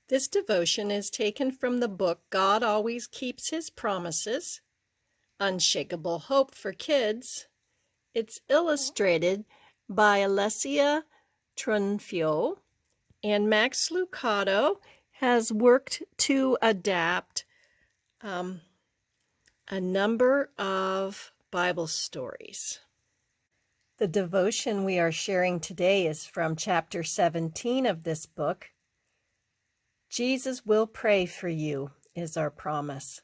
This devotion is taken from the book God Always Keeps His Promises, Unshakable Hope for Kids. It's illustrated by Alessia Trunfio, and Max Lucado has worked to adapt a number of Bible stories. The devotion we are sharing today is from chapter 17 of this book. Jesus will pray for you is our promise.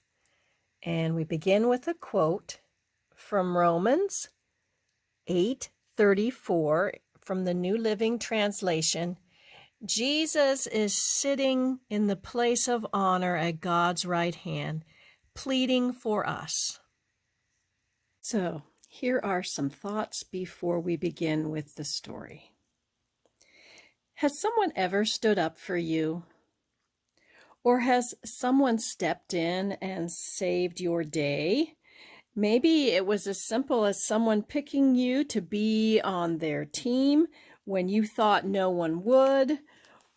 And we begin with a quote from Romans 8:34 from the New Living Translation. Jesus is sitting in the place of honor at God's right hand, pleading for us. So, here are some thoughts before we begin with the story. Has someone ever stood up for you? Or has someone stepped in and saved your day? Maybe it was as simple as someone picking you to be on their team when you thought no one would,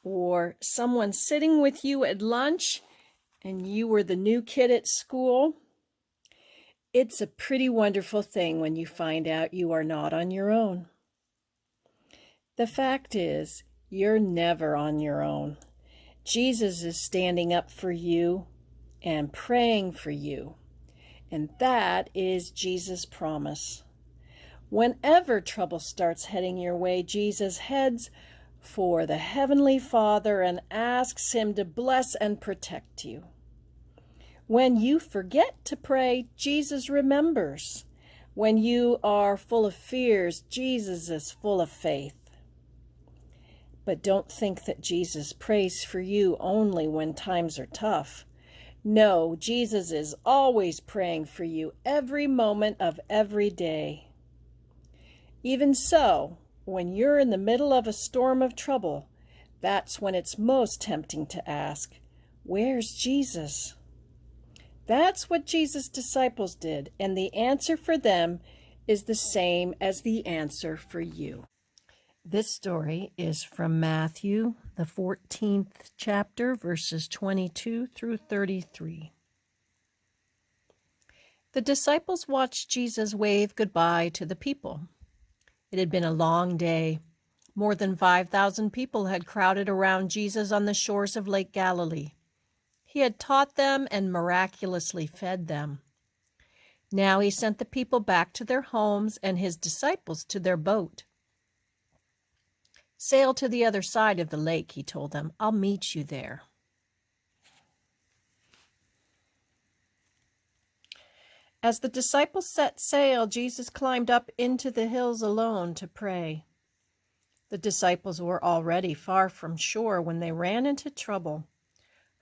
or someone sitting with you at lunch and you were the new kid at school. It's a pretty wonderful thing when you find out you are not on your own. The fact is, you're never on your own. Jesus is standing up for you and praying for you. And that is Jesus' promise. Whenever trouble starts heading your way, Jesus heads for the Heavenly Father and asks Him to bless and protect you. When you forget to pray, Jesus remembers. When you are full of fears, Jesus is full of faith. But don't think that Jesus prays for you only when times are tough. No, Jesus is always praying for you every moment of every day. Even so, when you're in the middle of a storm of trouble, that's when it's most tempting to ask, "Where's Jesus?" That's what Jesus' disciples did, and the answer for them is the same as the answer for you. This story is from Matthew, the 14th chapter, verses 22 through 33. The disciples watched Jesus wave goodbye to the people. It had been a long day. More than 5,000 people had crowded around Jesus on the shores of Lake Galilee. He had taught them and miraculously fed them. Now he sent the people back to their homes and his disciples to their boat. "Sail to the other side of the lake," he told them. "I'll meet you there." As the disciples set sail, Jesus climbed up into the hills alone to pray. The disciples were already far from shore when they ran into trouble.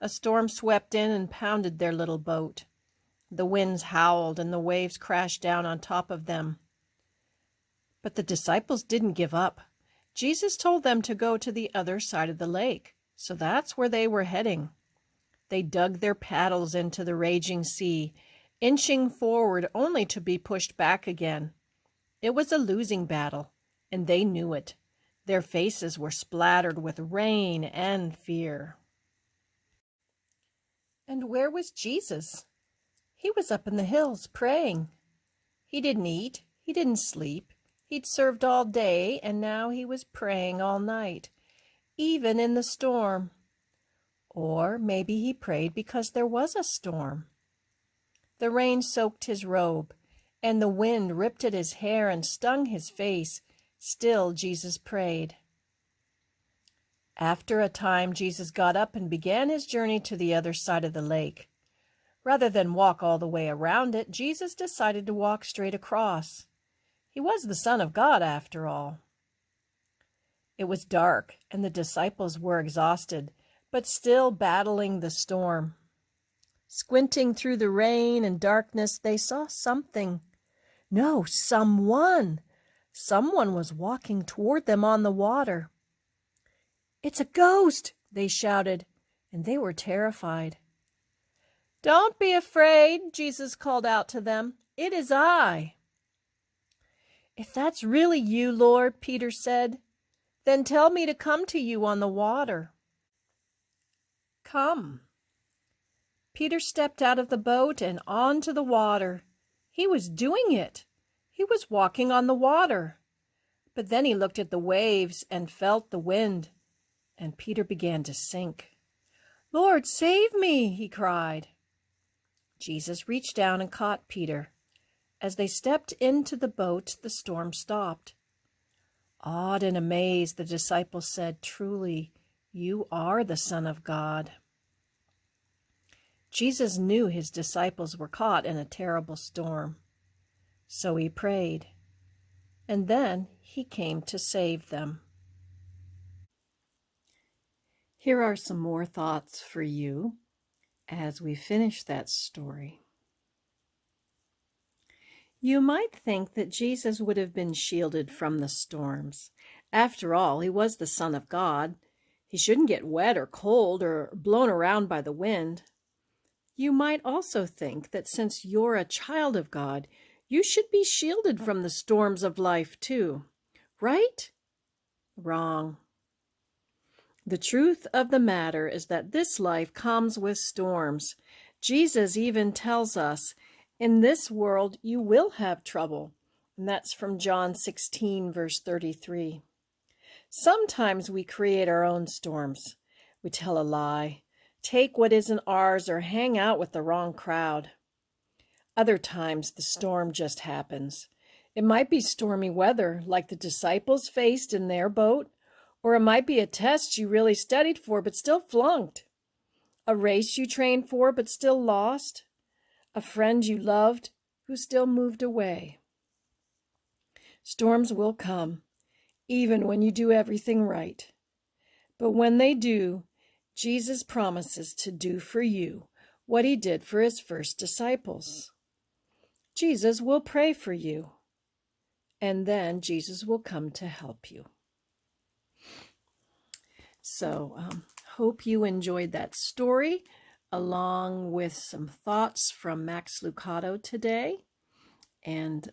A storm swept in and pounded their little boat. The winds howled and the waves crashed down on top of them. But the disciples didn't give up. Jesus told them to go to the other side of the lake, so that's where they were heading. They dug their paddles into the raging sea, inching forward only to be pushed back again. It was a losing battle, and they knew it. Their faces were splattered with rain and fear. And where was Jesus? He was up in the hills praying. He didn't eat, he didn't sleep. He'd served all day, and now he was praying all night, even in the storm. Or maybe he prayed because there was a storm. The rain soaked his robe, and the wind ripped at his hair and stung his face. Still, Jesus prayed. After a time, Jesus got up and began his journey to the other side of the lake. Rather than walk all the way around it, Jesus decided to walk straight across. He was the Son of God, after all. It was dark, and the disciples were exhausted, but still battling the storm. Squinting through the rain and darkness, they saw something. No, someone. Someone was walking toward them on the water. "It's a ghost!" they shouted, and they were terrified. "Don't be afraid," Jesus called out to them. "It is I." "If that's really you, Lord," Peter said, "then tell me to come to you on the water." come." Peter stepped out of the boat and onto the water. He was doing it. He was walking on the water. But then he looked at the waves and felt the wind, and Peter began to sink. "Lord, save me," he cried. Jesus reached down and caught Peter. As they stepped into the boat, the storm stopped. Awed and amazed, the disciples said, "Truly, you are the Son of God." Jesus knew his disciples were caught in a terrible storm. So he prayed, and then he came to save them. Here are some more thoughts for you as we finish that story. You might think that Jesus would have been shielded from the storms. After all, he was the Son of God. He shouldn't get wet or cold or blown around by the wind. You might also think that since you're a child of God, you should be shielded from the storms of life too. Right? Wrong. The truth of the matter is that this life comes with storms. Jesus even tells us, "In this world you will have trouble." And that's from John 16, verse 33. Sometimes we create our own storms. We tell a lie, take what isn't ours, or hang out with the wrong crowd. Other times the storm just happens. It might be stormy weather, like the disciples faced in their boat, or it might be a test you really studied for but still flunked, a race you trained for but still lost, a friend you loved who still moved away. Storms will come, even when you do everything right. But when they do, Jesus promises to do for you what he did for his first disciples. Jesus will pray for you, and then Jesus will come to help you. So, hope you enjoyed that story, along with some thoughts from Max Lucado today. And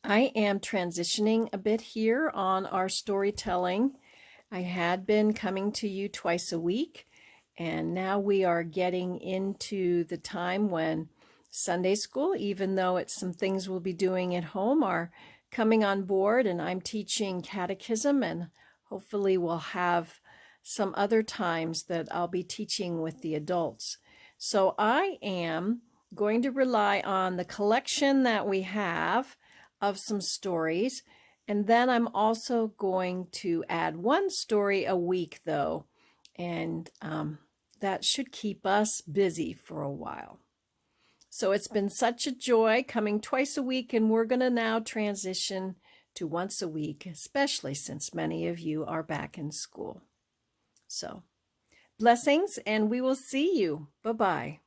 I am transitioning a bit here on our storytelling. I had been coming to you twice a week, and now we are getting into the time when Sunday school, even though it's some things we'll be doing at home, are coming on board, and I'm teaching catechism, and hopefully we'll have some other times that I'll be teaching with the adults. So I am going to rely on the collection that we have of some stories, and then I'm also going to add one story a week, though, and that should keep us busy for a while. So it's been such a joy coming twice a week, and we're going to now transition to once a week, especially since many of you are back in school. So, blessings, and we will see you. Bye-bye.